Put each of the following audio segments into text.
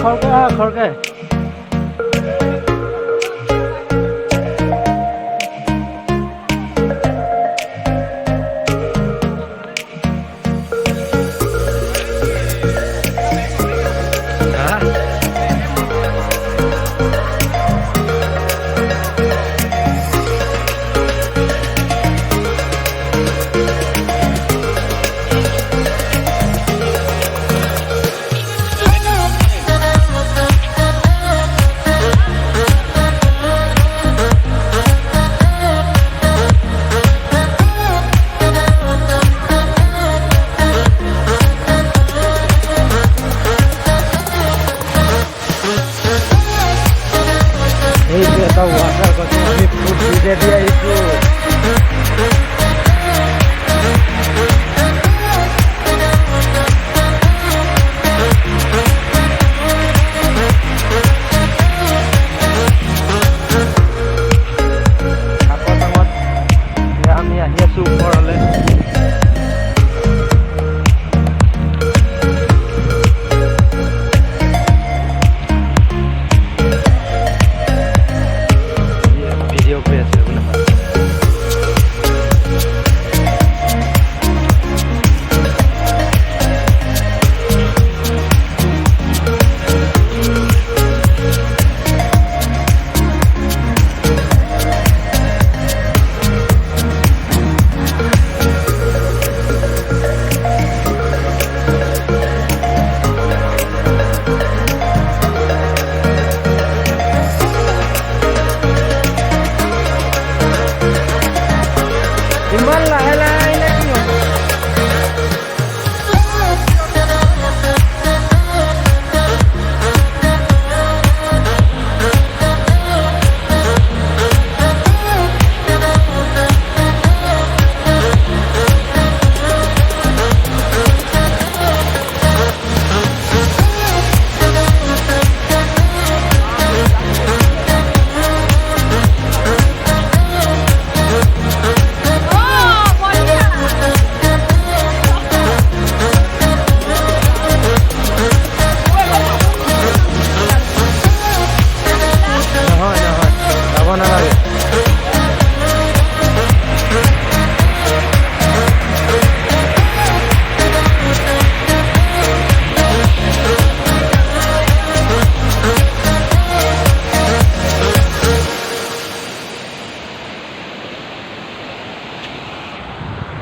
খৰকে এইটো এটা ৱাটাৰ গছ আমি ফুট ভিডিঅ' দি আহিছোঁ আমি আহি আছোঁ ওপৰলৈ ইমান লাহে লাহে আহিলে কি হ'ব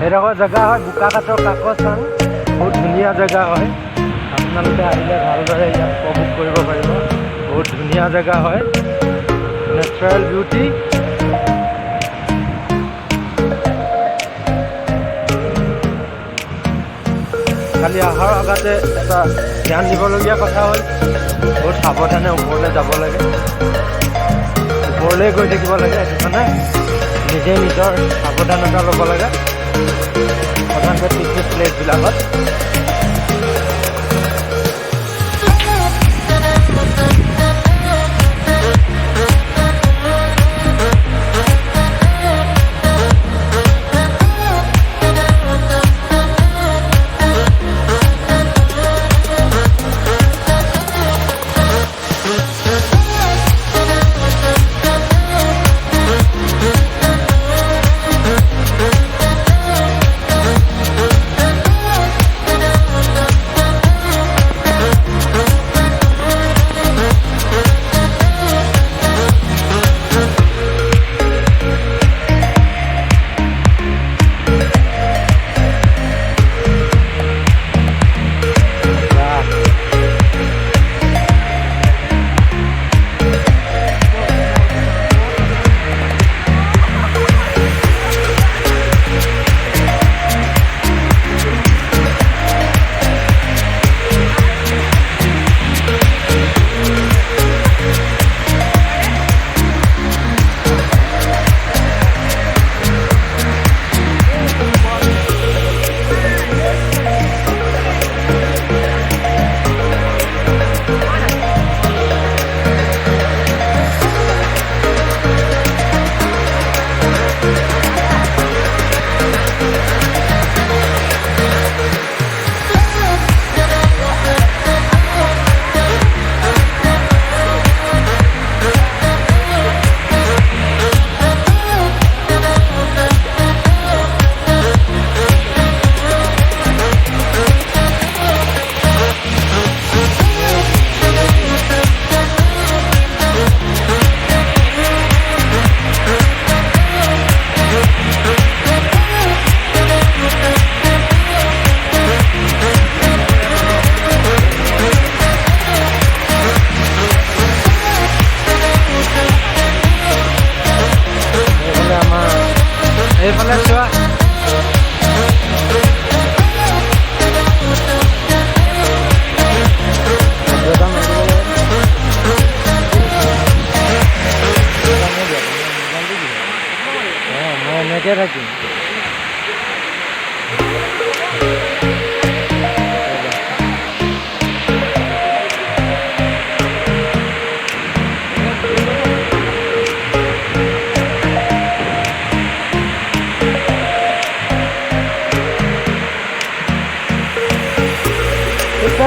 এইডোখৰ জেগা হয় বোকাখাতৰ কাকচাং বহুত ধুনীয়া জেগা হয় আপোনালোকে আহিলে ভালদৰে ইয়াত উপভোগ কৰিব পাৰিব বহুত ধুনীয়া জেগা হয় নেচাৰেল বিউটি খালি অহাৰ আগতে এটা ধ্যান দিবলগীয়া কথা হ'ল বহুত সাৱধানে ওপৰলৈ যাব লাগে ওপৰলৈ গৈ থাকিব লাগে সেইটো কাৰণে নিজে নিজৰ সাৱধানতা ল'ব লাগে সাধাৰণতে পিকনিক প্লেচবিলাকত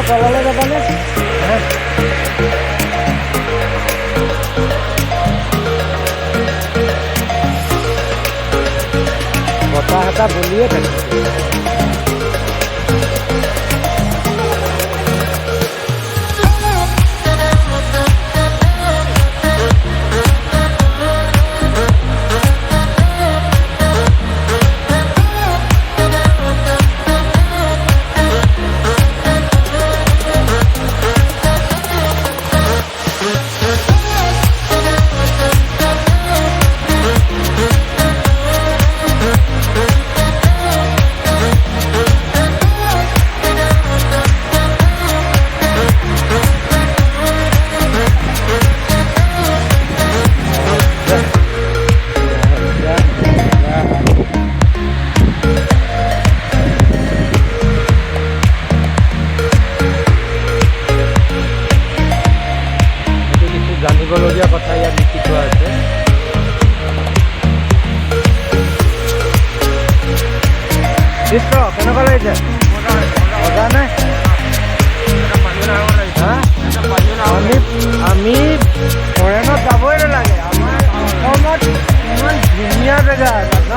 তললৈ যাবানে? বতাহ এটা বলিয়ে থাকে। জানিবলগীয়া কথা ইয়াত লিখি থোৱা আছে। দৃশ্য কেনেকুৱা লাগিছে? মজা নে? আমি ফৰেনত যাবই নালাগে, আমাৰ অসমত ইমান ধুনীয়া জেগা ন।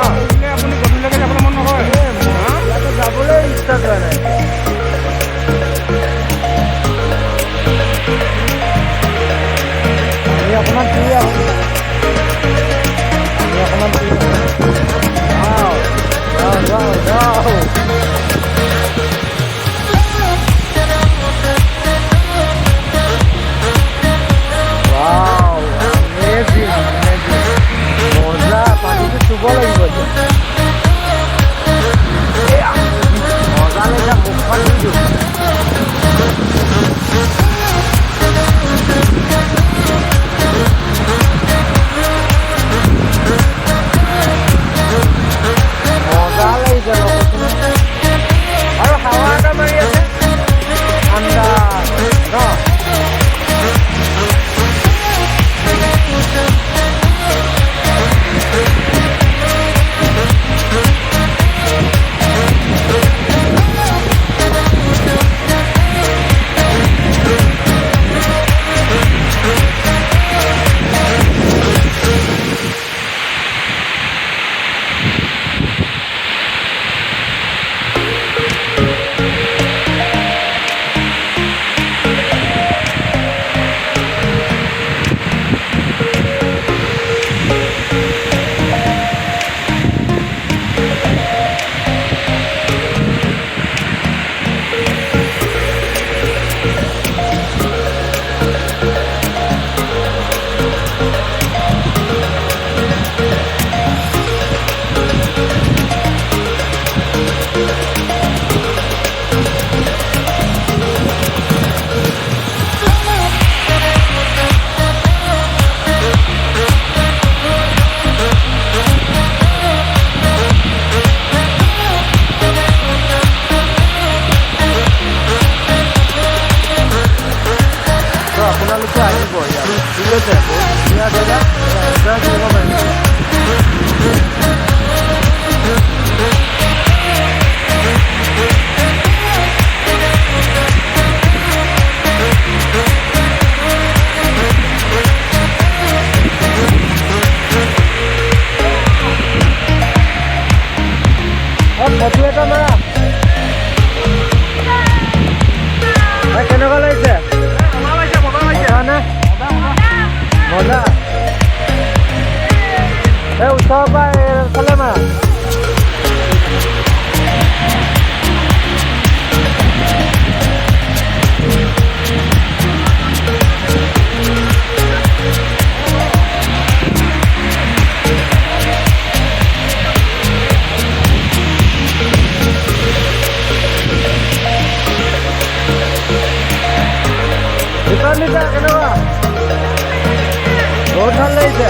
আপুনি গধূলিলৈকে যাবলৈ মন নকৰে? ইয়াতে যাবলৈ ইচ্ছা যোৱা নাই। অকণমান ফুৰি আহোঁ, আমি অকণমান ফুৰি আহোঁ। যাওঁ যাওঁ যাওঁ। ৱাও, আমেজিং আমেজিং, মজা। পানীটো চুব লাগিব এতিয়া। মজা লাগিছে, মুখখন ধুই দিওঁ। আৰু হাৱা এটা মাৰি আছে ঠাণ্ডা ন। আপোনালোকে আহিব ইয়াত, ঠিক আছে? বহুত ধুনীয়া জেগা, এনজয় কৰিব পাৰিব। ফটো এটা মাৰা। কেনেকুৱা লাগিছে? মজা। এই ওচৰৰ পৰা এইফালে মাৰা। দোকান দিছা কেনেকুৱা? বহুত ভাল লাগিছে।